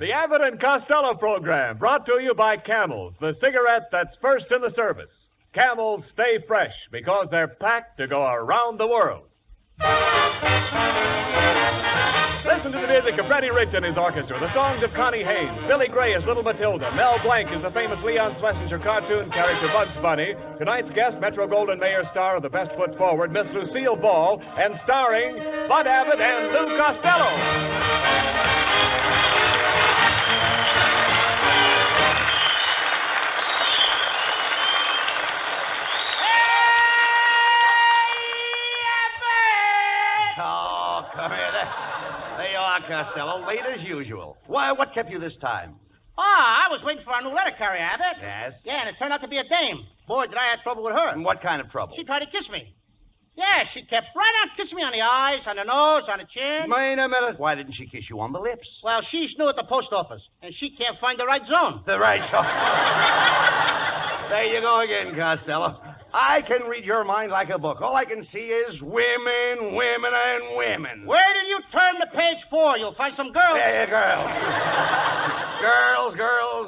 The Abbott and Costello program, brought to you by Camels, the cigarette that's first in the service. Camels stay fresh because they're packed to go around the world. Listen to the music of Freddie Rich and his orchestra, the songs of Connie Haynes, Billy Gray as Little Matilda, Mel Blanc as the famous Leon Schlesinger cartoon character Bugs Bunny, tonight's guest, Metro-Goldwyn-Mayer star of The Best Foot Forward, Miss Lucille Ball, and starring Bud Abbott and Lou Costello. Come here. There you are, Costello. Late as usual. Why, what kept you this time? Oh, I was waiting for our new letter carrier, Abbott. Yes? Yeah, and it turned out to be a dame. Boy, did I have trouble with her. And what kind of trouble? She tried to kiss me. Yeah, she kept right on kissing me on the eyes, on the nose, on the chin. Wait a minute. Why didn't she kiss you on the lips? Well, she's new at the post office, and she can't find the right zone. The right zone. There you go again, Costello. I can read your mind like a book. All I can see is women, women, and women. Where did you turn to page 4? You'll find some girls. Yeah, girls.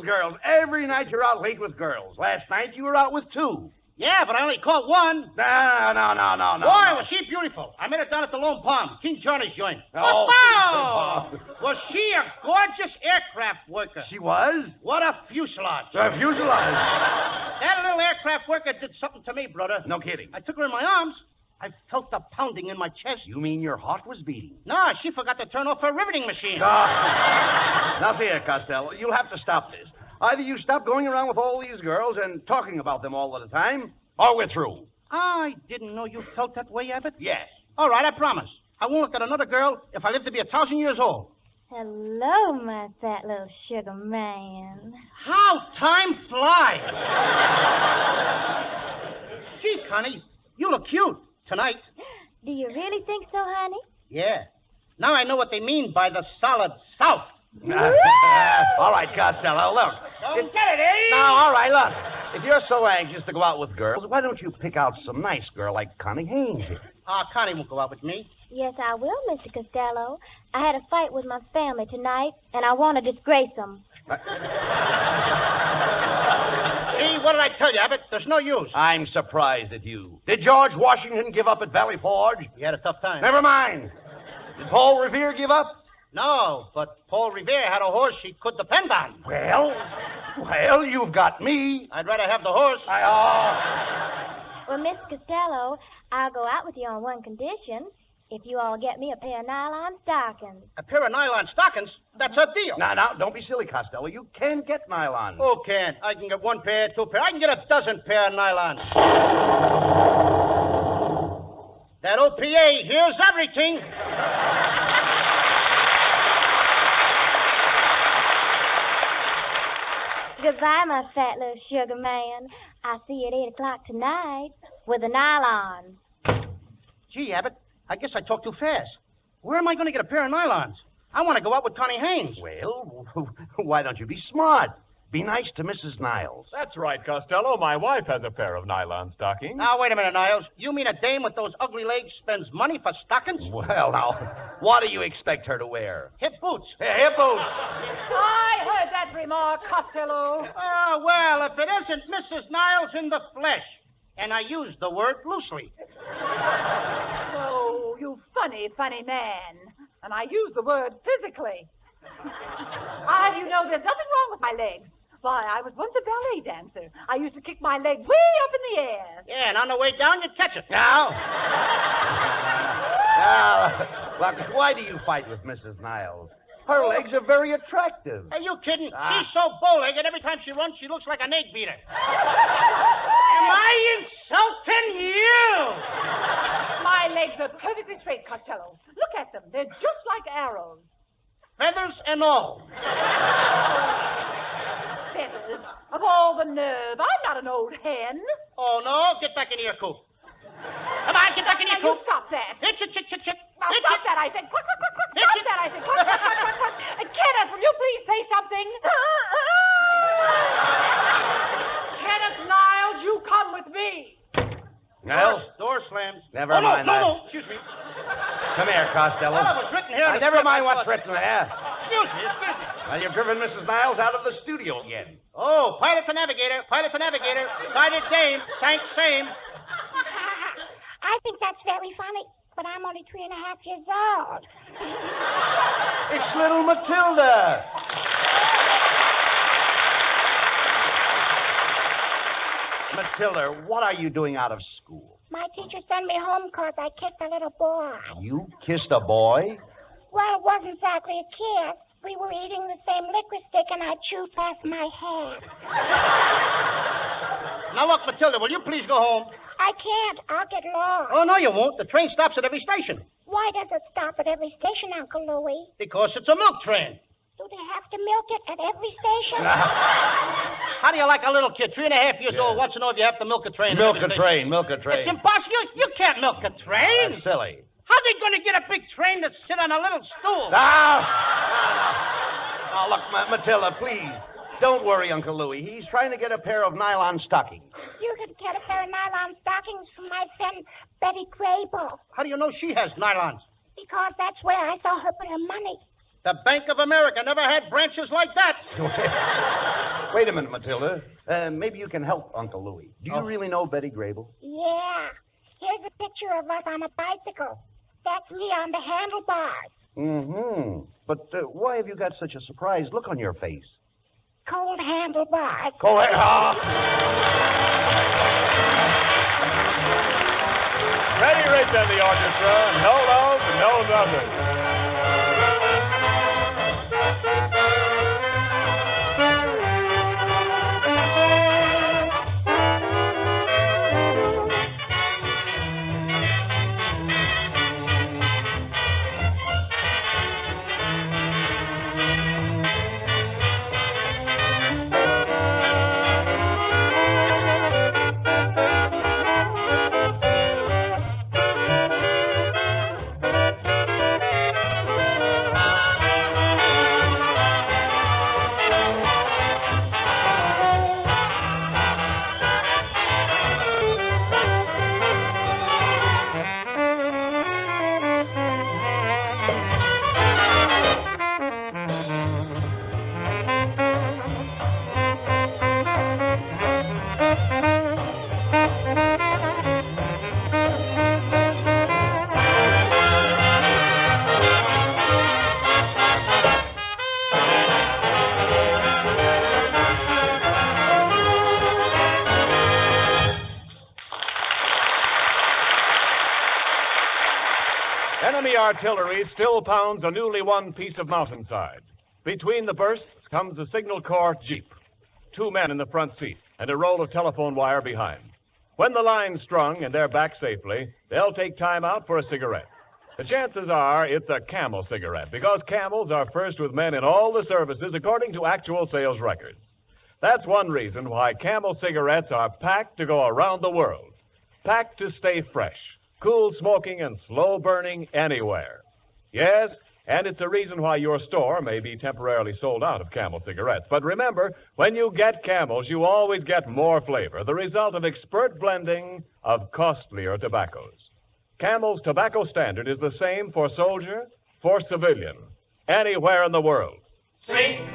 girls. Every night you're out late with girls. Last night you were out with 2. Yeah, but I only caught 1. No. Boy, was she beautiful. I met her down at the Lone Palm, King Johnny's joint. Oh. Was she a gorgeous aircraft worker? She was? What a fuselage. A fuselage. That little aircraft worker did something to me, brother. No kidding. I took her in my arms. I felt the pounding in my chest. You mean your heart was beating? No, she forgot to turn off her riveting machine. Now, see here, Costello. You'll have to stop this. Either you stop going around with all these girls and talking about them all the time, or we're through. I didn't know you felt that way, Abbott. Yes. All right, I promise. I won't look at another girl if I live to be 1,000 years old. Hello, my fat little sugar man. How time flies. Gee, Connie, you look cute tonight. Do you really think so, honey? Yeah. Now I know what they mean by the solid South. All right, Costello, look. Don't get it, eh? Now, all right, look. If you're so anxious to go out with girls, why don't you pick out some nice girl like Connie Haynes here? Connie won't go out with me. Yes, I will, Mr. Costello. I had a fight with my family tonight, and I want to disgrace them. See, what did I tell you, Abbott? There's no use. I'm surprised at you. Did George Washington give up at Valley Forge? He had a tough time. Never mind. Did Paul Revere give up? No, but Paul Revere had a horse he could depend on. Well, you've got me. I'd rather have the horse. Well, Mr. Costello, I'll go out with you on one condition. If you all get me a pair of nylon stockings. A pair of nylon stockings? That's a deal. Now, don't be silly, Costello. You can get nylon. Who can't? I can get 1 pair, 2 pair. I can get a dozen pair of nylon. That OPA hears everything. Goodbye, my fat little sugar man. I'll see you at 8 o'clock tonight with the nylons. Gee, Abbott, I guess I talked too fast. Where am I going to get a pair of nylons? I want to go out with Connie Haynes. Well, why don't you be smart? Be nice to Mrs. Niles. That's right, Costello. My wife has a pair of nylon stockings. Now, wait a minute, Niles. You mean a dame with those ugly legs spends money for stockings? Well, now, what do you expect her to wear? Hip boots. Hip boots. I heard that remark, Costello. Oh, well, if it isn't Mrs. Niles in the flesh. And I use the word loosely. Oh, you funny man. And I use the word physically. You know, there's nothing wrong with my legs. Why, I was once a ballet dancer. I used to kick my leg way up in the air. Yeah, and on the way down, you'd catch it. Now, look, why do you fight with Mrs. Niles? Her legs are very attractive. Are you kidding? She's so bow-legged, every time she runs, she looks like an egg beater. Am I insulting you? My legs are perfectly straight, Costello. Look at them. They're just like arrows. Feathers and all. Feathers? Of all the nerve. I'm not an old hen. Oh, no? Get back into your coop. Come on, get back in your Now, you coop. stop that. Hitch. Now, Hitch stop it. that, I said. Cluck, cluck, cluck, cluck. Hitch Stop it. that, I said. Cluck, cluck, cluck, cluck, cluck. Kenneth, will you please say something? Well, Door slams. Never oh, mind no, that. No, no, excuse me. Come here, Costello. Well, it was written here. in the Never script. mind I what's saw it. written there. Excuse me. Now, you've driven Mrs. Niles out of the studio again. Oh, pilot to navigator. Sighted dame, sank same. I think that's very funny, but I'm only 3.5 years old. It's little Matilda. Matilda, what are you doing out of school? My teacher sent me home because I kissed a little boy. You kissed a boy? Well, it wasn't exactly a kiss. We were eating the same licorice stick, and I chewed past my head. Now, look, Matilda, will you please go home? I can't. I'll get lost. Oh, no, you won't. The train stops at every station. Why does it stop at every station, Uncle Louie? Because it's a milk train. Do they have to milk it at every station? How do you like a little kid, 3.5 years old, wants to know if you have to milk a train? Milk at a every station? train, milk a train. It's impossible. You can't milk a train. That's silly. How are they going to get a big train to sit on a little stool? Now, look, Matilda, please. Don't worry, Uncle Louie. He's trying to get a pair of nylon stockings. You can get a pair of nylon stockings from my friend Betty Grable, How do you know she has nylons? because that's where I saw her put her money. The Bank of America never had branches like that. Wait a minute, Matilda. Maybe you can help Uncle Louie. Do you really know Betty Grable? Yeah. Here's a picture of us on a bicycle. That's me on the handlebars. Mm-hmm. But why have you got such a surprised look on your face? Cold handlebars. Go ahead. Freddie Rich and the orchestra. No love, no nothing. Enemy artillery still pounds a newly won piece of mountainside. Between the bursts comes a Signal Corps Jeep, 2 men in the front seat, and a roll of telephone wire behind. When the line's strung and they're back safely, they'll take time out for a cigarette. The chances are it's a Camel cigarette, because Camels are first with men in all the services according to actual sales records. That's one reason why Camel cigarettes are packed to go around the world. Packed to stay fresh, cool smoking and slow burning anywhere. Yes, and it's a reason why your store may be temporarily sold out of Camel cigarettes. But remember, when you get Camels, you always get more flavor, the result of expert blending of costlier tobaccos. Camel's tobacco standard is the same for soldier, for civilian, anywhere in the world. C-A-M-E-L-S.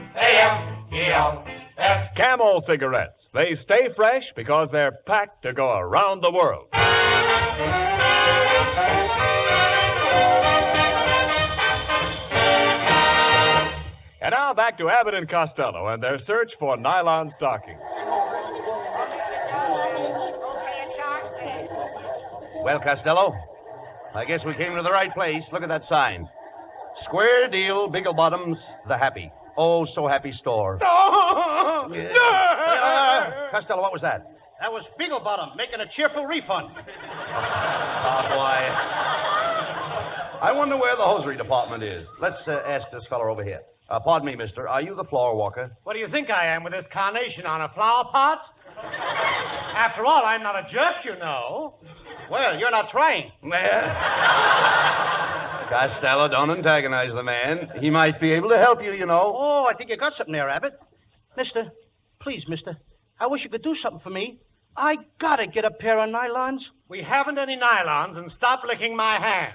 Camel cigarettes. They stay fresh because they're packed to go around the world. And now back to Abbott and Costello and their search for nylon stockings. Well, Costello, I guess we came to the right place. Look at that sign. Square deal, Biggle Bottoms, the happy. Oh, so happy store. Costello, what was that? That was Beaglebottom making a cheerful refund. Oh, boy. I wonder where the hosiery department is. Let's ask this fellow over here. Pardon me, mister. Are you the floor walker? What do you think I am with this carnation on a flower pot? After all, I'm not a jerk, you know. Well, you're not trying. Costello, don't antagonize the man. He might be able to help you, you know. Oh, I think you got something there, Abbott. Mister, please, mister, I wish you could do something for me. I gotta get a pair of nylons. We haven't any nylons, and stop licking my hand.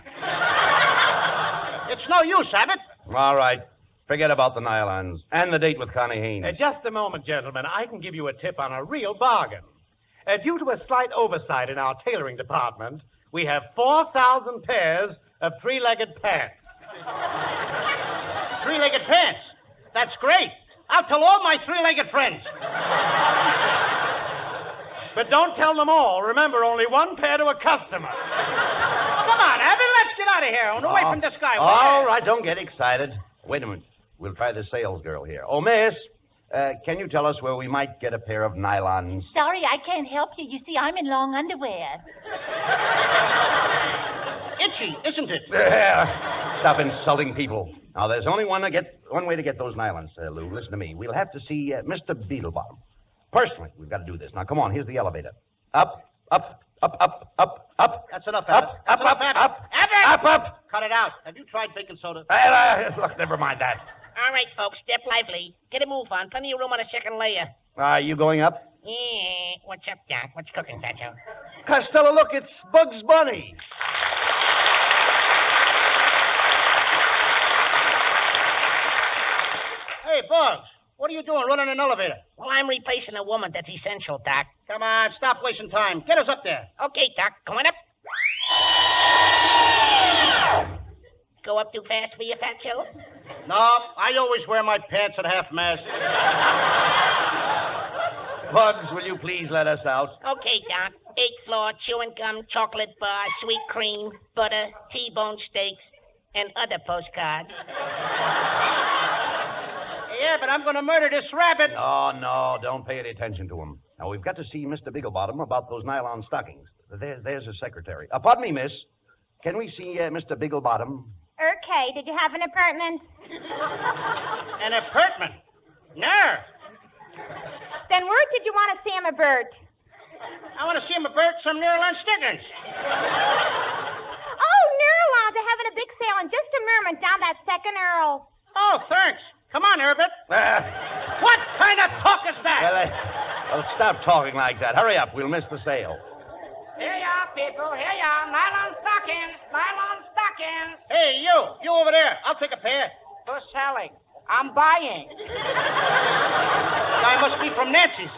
It's no use, Abbott. All right. Forget about the nylons and the date with Connie Haynes. Just a moment, gentlemen. I can give you a tip on a real bargain. Due to a slight oversight in our tailoring department, we have 4,000 pairs of three-legged pants. Three-legged pants. That's great. I'll tell all my three-legged friends. But don't tell them all. Remember, only one pair to a customer. Come on, Abbott, let's get out of here and away from this guy. All right, don't get excited. Wait a minute. We'll try the sales girl here. Oh, miss, can you tell us where we might get a pair of nylons? Sorry, I can't help you. You see, I'm in long underwear. Itchy, isn't it? Stop insulting people. Now, there's only one way to get those nylons, Lou. Listen to me. We'll have to see Mr. Beetlebottom. Personally, we've got to do this. Now, come on. Here's the elevator. Up, up, up, up, up, up. That's enough, Abbott. Up, That's up, enough, up, Abbott. up, Abbott! up. Cut it out. Have you tried baking soda? Look, never mind that. All right, folks, step lively. Get a move on. Plenty of room on the second layer. Are you going up? Yeah. What's up, Doc? What's cooking, Fatso? Costello, look, it's Bugs Bunny. Hey, Bugs, what are you doing running an elevator? Well, I'm replacing a woman. That's essential, Doc. Come on, stop wasting time. Get us up there. Okay, Doc. Going up. Go up too fast for you, Fatso? No, I always wear my pants at half-mast. Bugs, will you please let us out? Okay, Doc. 8th floor, chewing gum, chocolate bar, sweet cream, butter, T-bone steaks, and other postcards. Yeah, but I'm going to murder this rabbit. Oh, no, don't pay any attention to him. Now, we've got to see Mr. Bigglebottom about those nylon stockings. There's his secretary. Pardon me, miss. Can we see Mr. Bigglebottom? Okay, did you have an apartment? An apartment? No. Then where did you want to see him, Bert? I want to see him about some Nylon Stockings. Oh, Nylon, they're having a big sale in just a moment down that second Earl. Oh, thanks. Come on, Herbert. What kind of talk is that? Well, stop talking like that. Hurry up. We'll miss the sale. Here you are, people. Here you are. Nylon stockings. Nylon stockings. Hey, you over there. I'll take a pair. Who's selling? I'm buying. Guy must be from Nancy's.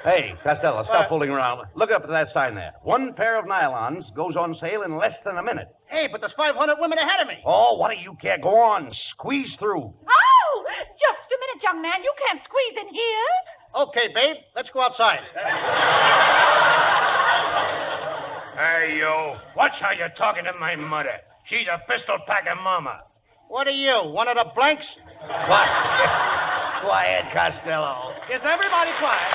Hey, Costello, stop fooling around. Look up at that sign there. One pair of nylons goes on sale in less than a minute. Hey, but there's 500 women ahead of me. Oh, what do you care? Go on. Squeeze through. Oh, just a minute, young man. You can't squeeze in here. Okay, babe, let's go outside. Hey, you. Watch how you're talking to my mother. She's a pistol-packing mama. What are you, one of the blanks? Quiet, Costello. Is everybody quiet?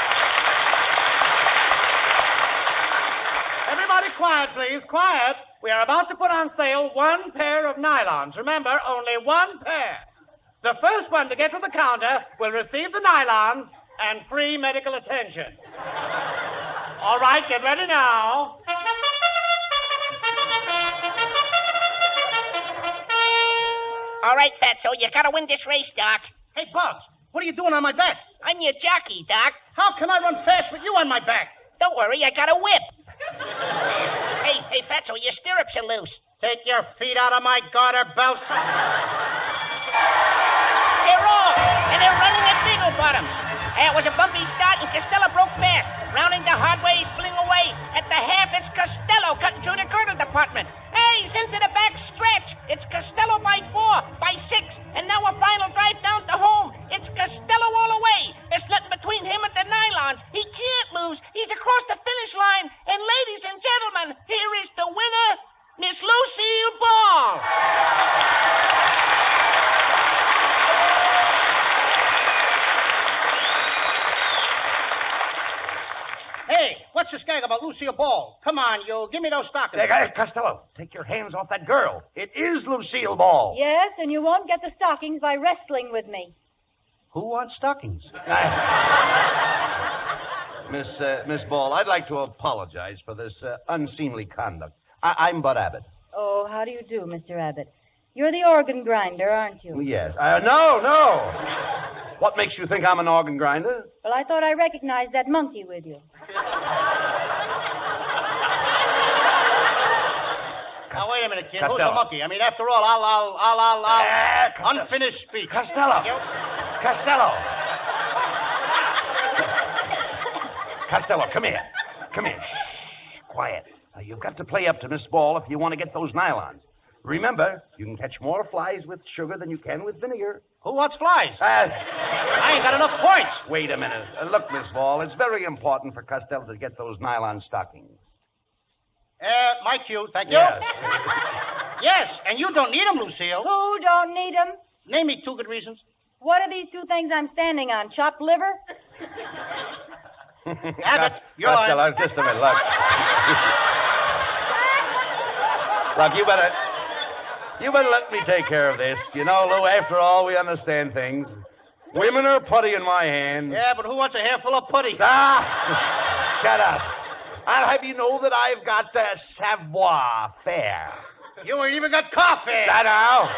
Everybody quiet, please. Quiet. We are about to put on sale one pair of nylons. Remember, only one pair. The first one to get to the counter will receive the nylons and free medical attention. All right, get ready now. All right, Fatso, you gotta win this race, Doc. Hey, Bugs, what are you doing on my back? I'm your jockey, Doc. How can I run fast with you on my back? Don't worry, I got a whip. Hey, Fatso, your stirrups are loose. Take your feet out of my garter belt. They're off, and they're running at Beagle Bottoms. It was a bumpy start, and Costello broke fast. Rounding the hard way, he's pulling away. At the half, it's Costello cutting through the girdle department. Hey, he's into the back stretch. It's Costello by 4, by 6, and now a final drive down to home. It's Costello all the way. There's nothing between him and the nylons. He can't lose. He's across the finish line. And ladies and gentlemen, here is the winner, Miss Lucille Ball. Hey, what's this gag about Lucille Ball? Come on, you. Give me those stockings. Hey, Costello, take your hands off that girl. It is Lucille Ball. Yes, and you won't get the stockings by wrestling with me. Who wants stockings? Miss Ball, I'd like to apologize for this unseemly conduct. I'm Bud Abbott. Oh, how do you do, Mr. Abbott? You're the organ grinder, aren't you? Yes. No. What makes you think I'm an organ grinder? Well, I thought I recognized that monkey with you. Now, wait a minute, kid. Who's Costello. the monkey? I mean, after all, Costello. unfinished speech. Costello. Costello. Costello, come here. Come here. Shh. Quiet. Now, you've got to play up to Miss Ball if you want to get those nylons. Remember, you can catch more flies with sugar than you can with vinegar. Who wants flies? I ain't got enough points. Wait a minute. Look, Miss Ball, it's very important for Costello to get those nylon stockings. My cue, thank you. Yes. Yes, and you don't need them, Lucille. Who don't need 'em? Name me 2 good reasons. What are these 2 things I'm standing on? Chopped liver? Abbott, you're Costello, on. just a minute. Look. Look, you better let me take care of this. You know, Lou, after all, we understand things. Women are putty in my hand. Yeah, but who wants a hair full of putty? Ah! Shut up. I'll have you know that I've got savoir faire. You ain't even got coffee. Now.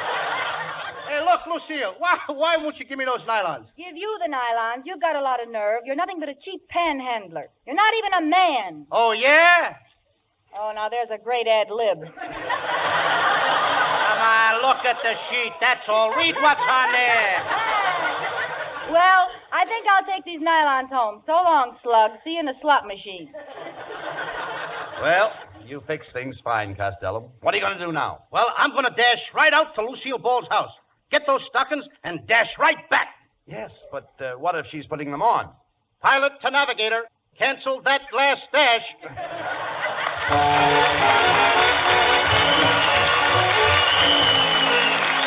Hey, look, Lucille, why won't you give me those nylons? Give you the nylons. You've got a lot of nerve. You're nothing but a cheap panhandler. You're not even a man. Oh, yeah? Oh, now there's a great ad lib. Come on, look at the sheet. That's all. Read what's on there. Well, I think I'll take these nylons home. So long, slug. See you in the slot machine. Well, you fix things fine, Costello. What are you going to do now? Well, I'm going to dash right out to Lucille Ball's house. Get those stockings and dash right back. Yes, but what if she's putting them on? Pilot to navigator. Cancel that last dash.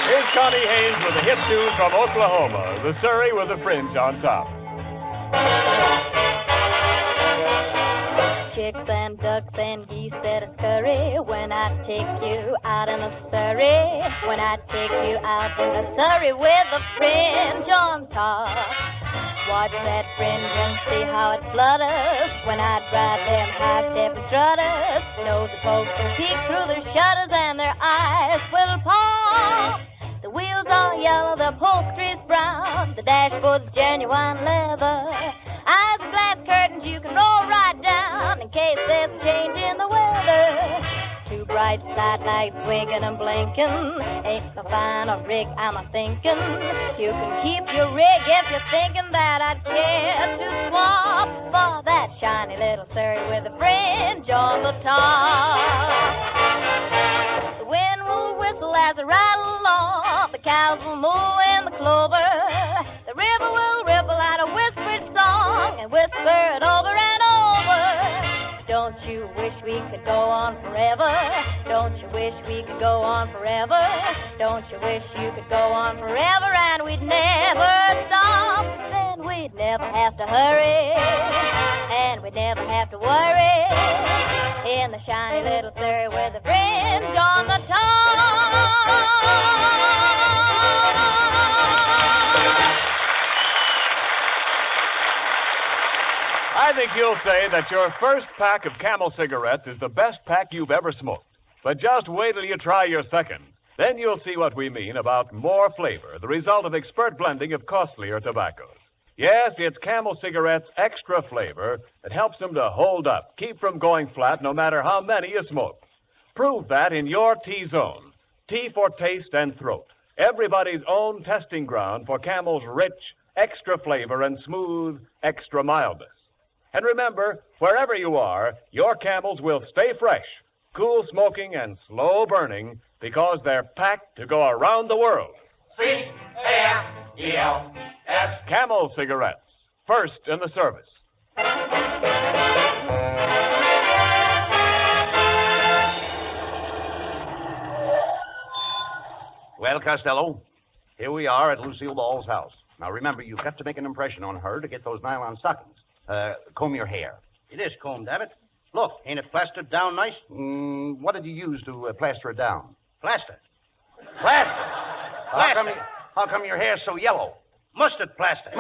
Here's Connie Haynes with a hit tune from Oklahoma, the Surrey with a fringe on top. Chicks and ducks and geese better scurry when I take you out in the Surrey. When I take you out in the Surrey with a fringe on top. Watch that fringe and see how it flutters when I drive them high-stepping strutters. Nosy folks will peek through their shutters and their eyes will pop. The wheels are yellow, the upholstery's brown, the dashboard's genuine leather. Eyes are glass curtains you can roll right down in case there's a change in the weather. Two bright sidelights winking and blinking. Ain't no finer rig, I'm a-thinking. You can keep your rig if you're thinking that I'd care to swap for that shiny little Surrey with a fringe on the top. The wind will whistle as I ride along. The cows will moo in the clover. The river will ripple out a whispered song and whisper it over and over. Don't you wish we could go on forever? Don't you wish we could go on forever? Don't you wish you could go on forever and we'd never stop? Then we'd never have to hurry and we'd never have to worry in the shiny little Surrey with a fringe on the top. I think you'll say that your first pack of Camel cigarettes is the best pack you've ever smoked. But just wait till you try your second. Then you'll see what we mean about more flavor, the result of expert blending of costlier tobaccos. Yes, it's Camel cigarettes' extra flavor that helps them to hold up, keep from going flat no matter how many you smoke. Prove that in your T-Zone. T for taste and throat. Everybody's own testing ground for Camel's rich, extra flavor and smooth, extra mildness. And remember, wherever you are, your Camels will stay fresh, cool smoking and slow burning because they're packed to go around the world. C-A-M-E-L-S. Camel cigarettes, first in the service. Well, Costello, here we are at Lucille Ball's house. Now, remember, you've got to make an impression on her to get those nylon stockings. Comb your hair. It is combed, Abbott. Look, ain't it plastered down nice? What did you use to plaster it down? Plaster. Plaster? Plaster. How come your hair's so yellow? Mustard plaster.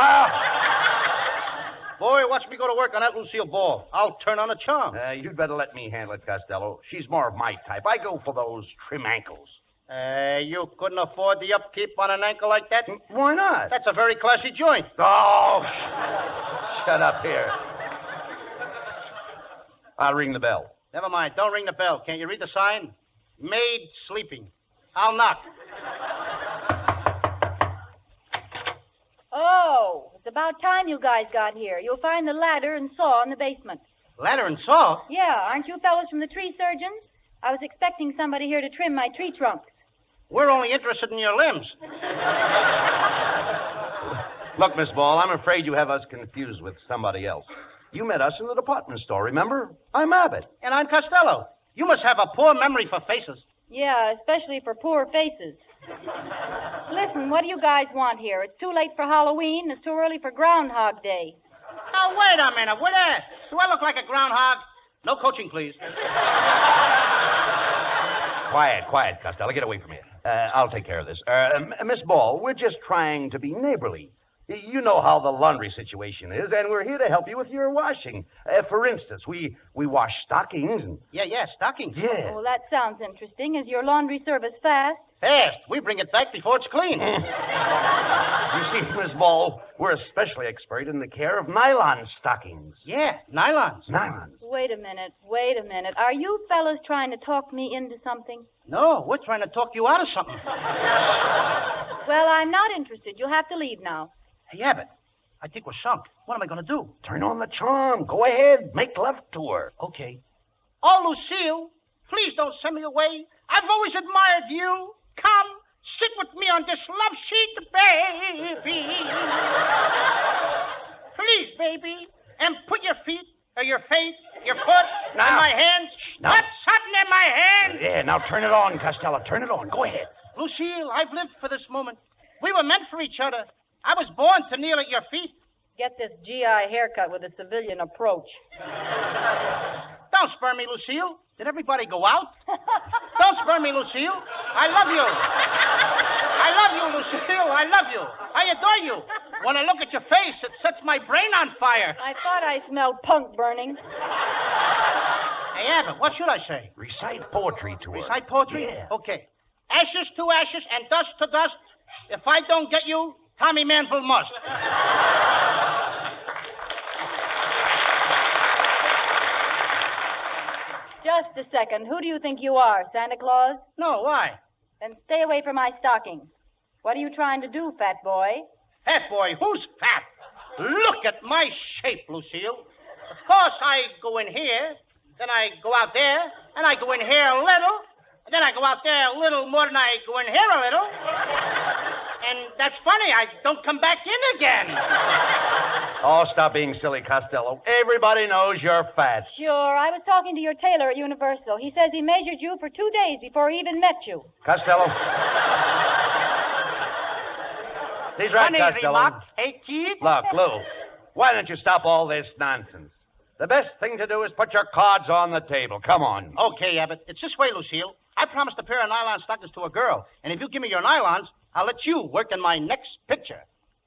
Boy, watch me go to work on that Lucille Ball. I'll turn on a charm. You'd better let me handle it, Costello. She's more of my type. I go for those trim ankles. You couldn't afford the upkeep on an ankle like that? Why not? That's a very classy joint. Oh, shut up here. I'll ring the bell. Never mind. Don't ring the bell. Can't you read the sign? Maid sleeping. I'll knock. Oh, it's about time you guys got here. You'll find the ladder and saw in the basement. Ladder and saw? Yeah, aren't you fellows from the tree surgeons? I was expecting somebody here to trim my tree trunks. We're only interested in your limbs. Look, Miss Ball, I'm afraid you have us confused with somebody else. You met us in the department store, remember? I'm Abbott. And I'm Costello. You must have a poor memory for faces. Yeah, especially for poor faces. Listen, what do you guys want here? It's too late for Halloween. It's too early for Groundhog Day. Now, wait a minute. Do I look like a groundhog? No coaching, please. Quiet, Costello. Get away from me. I'll take care of this. Miss Ball, we're just trying to be neighborly. You know how the laundry situation is, and we're here to help you with your washing. For instance, we wash stockings and... Yeah, stockings. Yeah. Oh, that sounds interesting. Is your laundry service fast? Fast. We bring it back before it's clean. You see, Miss Ball, we're especially expert in the care of nylon stockings. Yeah, nylons. Nylons. Wait a minute. Are you fellas trying to talk me into something? No, we're trying to talk you out of something. Well, I'm not interested. You'll have to leave now. Hey, Abbott, I think we're sunk. What am I going to do? Turn on the charm. Go ahead. Make love to her. Okay. Oh, Lucille, please don't send me away. I've always admired you. Come, sit with me on this love seat, baby. Please, baby. And put your feet, or your feet, your foot in my hands. Now. Put something in my hand. Yeah, now turn it on, Costello. Turn it on. Go ahead. Lucille, I've lived for this moment. We were meant for each other. I was born to kneel at your feet. Get this GI haircut with a civilian approach. Don't spur me, Lucille. Did everybody go out? Don't spur me, Lucille. I love you. I love you, Lucille. I love you. I adore you. When I look at your face, it sets my brain on fire. I thought I smelled punk burning. Hey, Abbott, what should I say? Recite poetry to her. Recite poetry? Yeah. Okay. Ashes to ashes and dust to dust. If I don't get you, Tommy Manville must. Just a second. Who do you think you are, Santa Claus? No, why? Then stay away from my stockings. What are you trying to do, fat boy? Fat boy, who's fat? Look at my shape, Lucille. Of course, I go in here, then I go out there, and I go in here a little, and then I go out there a little more than I go in here a little. And that's funny, I don't come back in again. Oh, stop being silly, Costello. Everybody knows you're fat. Sure. I was talking to your tailor at Universal. He says he measured you for 2 days before he even met you. Costello. He's right, Funny Costello. remark. Hey, kid. Look, Lou, why don't you stop all this nonsense? The best thing to do is put your cards on the table. Come on. Okay, Abbott. It's this way, Lucille. I promised a pair of nylon stockings to a girl, and if you give me your nylons, I'll let you work in my next picture.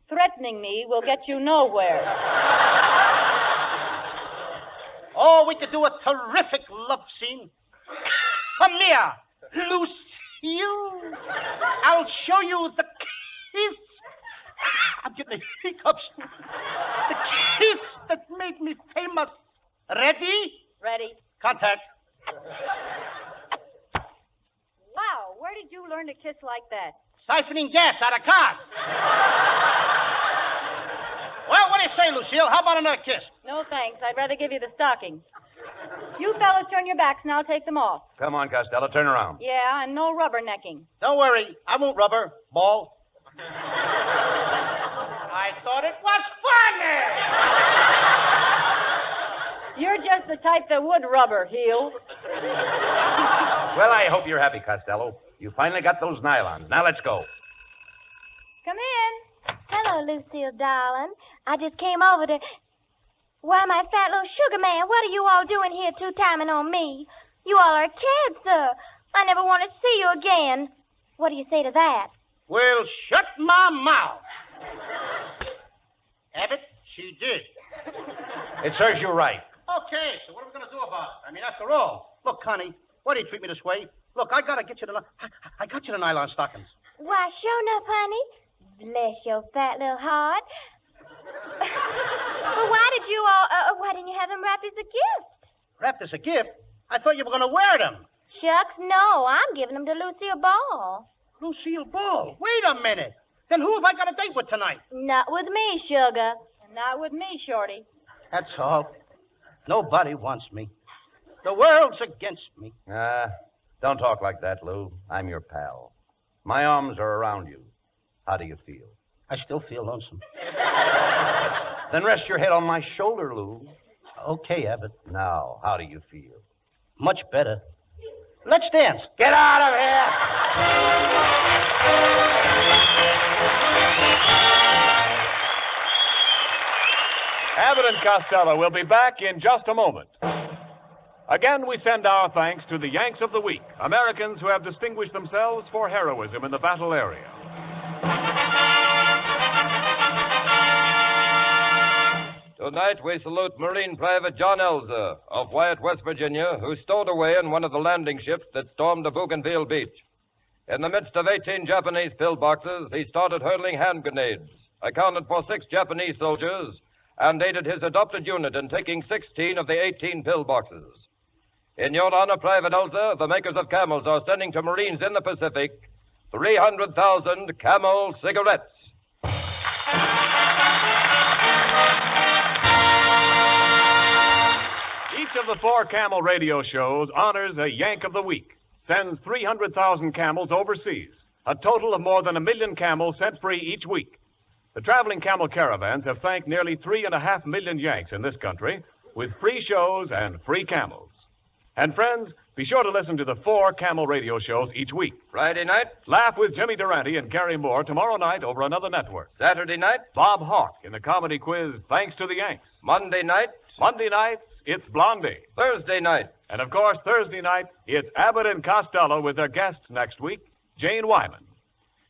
Threatening me will get you nowhere. Oh, we could do a terrific love scene. Come here, Lucille. I'll show you the kiss. I'm getting the hiccups. The kiss that made me famous. Ready? Ready? Contact. Wow, where did you learn to kiss like that? Siphoning gas out of cars. Well, what do you say, Lucille? How about another kiss? No, thanks. I'd rather give you the stockings. You fellas turn your backs and I'll take them off. Come on, Costello, turn around. Yeah, and no rubbernecking. Don't worry. I won't rubber. Ball. I thought it was funny. You're just the type that would rubber, heel. Well, I hope you're happy, Costello. You finally got those nylons. Now let's go. Come in. Hello, Lucille, darling. I just came over to... Why, my fat little sugar man, what are you all doing here two-timing on me? You all are kids, sir. I never want to see you again. What do you say to that? Well, shut my mouth. Abbott, she did. It serves you right. Okay, so what are we going to do about it? I mean, after all, look, Connie, why do you treat me this way? Look, I got to get you the... I got you the nylon stockings. Why, sure enough, honey. Bless your fat little heart. Well, why didn't you have them wrapped as a gift? Wrapped as a gift? I thought you were going to wear them. Shucks, no. I'm giving them to Lucille Ball. Lucille Ball. Wait a minute. Then who have I got a date with tonight? Not with me, sugar. And not with me, Shorty. That's all. Nobody wants me. The world's against me. Don't talk like that, Lou. I'm your pal. My arms are around you. How do you feel? I still feel lonesome. Then rest your head on my shoulder, Lou. Okay, Abbott. Now, how do you feel? Much better. Let's dance. Get out of here! Abbott and Costello will be back in just a moment. Again, we send our thanks to the Yanks of the Week, Americans who have distinguished themselves for heroism in the battle area. Tonight, we salute Marine Private John Elza of Wyatt, West Virginia, who stowed away in one of the landing ships that stormed the Bougainville beach. In the midst of 18 Japanese pillboxes, he started hurling hand grenades, accounted for 6 Japanese soldiers, and aided his adopted unit in taking 16 of the 18 pillboxes. In your honor, Private Elza, the makers of Camels are sending to Marines in the Pacific 300,000 Camel cigarettes. Each of the 4 Camel radio shows honors a Yank of the Week, sends 300,000 camels overseas, a total of more than 1 million camels sent free each week. The traveling camel caravans have thanked nearly 3.5 million Yanks in this country with free shows and free camels. And friends, be sure to listen to the 4 Camel radio shows each week. Friday night, Laugh with Jimmy Durante and Carrie Moore tomorrow night over another network. Saturday night, Bob Hawke in the comedy quiz Thanks to the Yanks. Monday night, Monday nights, it's Blondie. Thursday night. And of course, Thursday night, it's Abbott and Costello with their guest next week, Jane Wyman.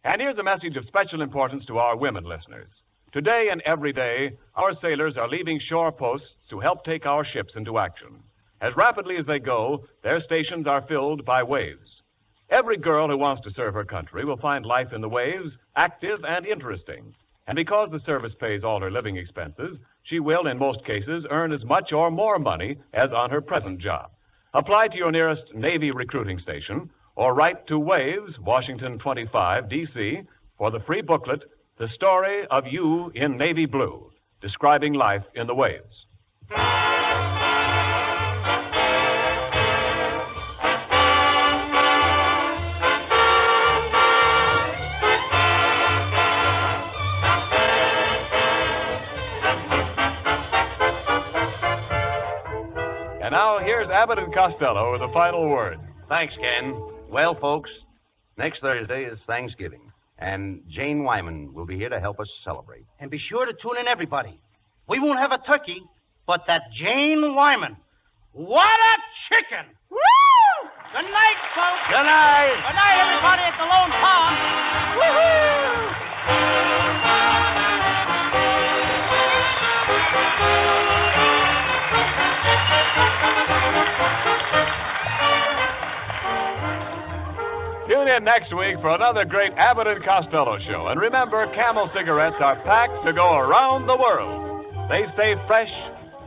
And here's a message of special importance to our women listeners. Today and every day, our sailors are leaving shore posts to help take our ships into action. As rapidly as they go, their stations are filled by waves. Every girl who wants to serve her country will find life in the waves active and interesting. And because the service pays all her living expenses, she will, in most cases, earn as much or more money as on her present job. Apply to your nearest Navy recruiting station or write to Waves, Washington 25, D.C., for the free booklet, The Story of You in Navy Blue, describing life in the waves. And now, here's Abbott and Costello with the final word. Thanks, Ken. Well, folks, next Thursday is Thanksgiving, and Jane Wyman will be here to help us celebrate. And be sure to tune in, everybody. We won't have a turkey, but that Jane Wyman. What a chicken! Woo! Good night, folks. Good night. Good night, everybody at the Lone Pond. Woo-hoo! Tune in next week for another great Abbott and Costello show. And remember, Camel cigarettes are packed to go around the world. They stay fresh,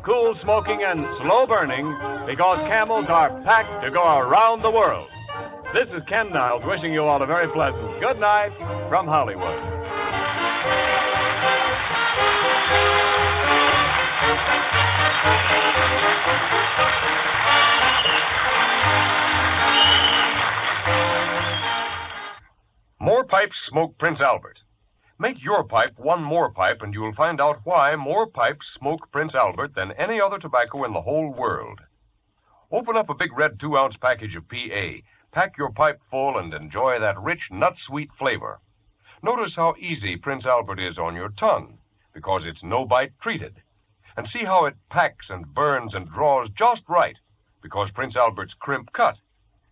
cool smoking, and slow burning because Camels are packed to go around the world. This is Ken Niles wishing you all a very pleasant good night from Hollywood. More pipes smoke Prince Albert. Make your pipe one more pipe, and you'll find out why more pipes smoke Prince Albert than any other tobacco in the whole world. Open up a big red 2-ounce package of PA. Pack your pipe full and enjoy that rich, nut-sweet flavor. Notice how easy Prince Albert is on your tongue, because it's no-bite treated. And see how it packs and burns and draws just right, because Prince Albert's crimp cut.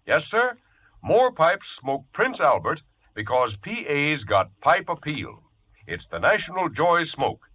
Yes, sir, more pipes smoke Prince Albert because PA's got pipe appeal. It's the National Joy Smoke.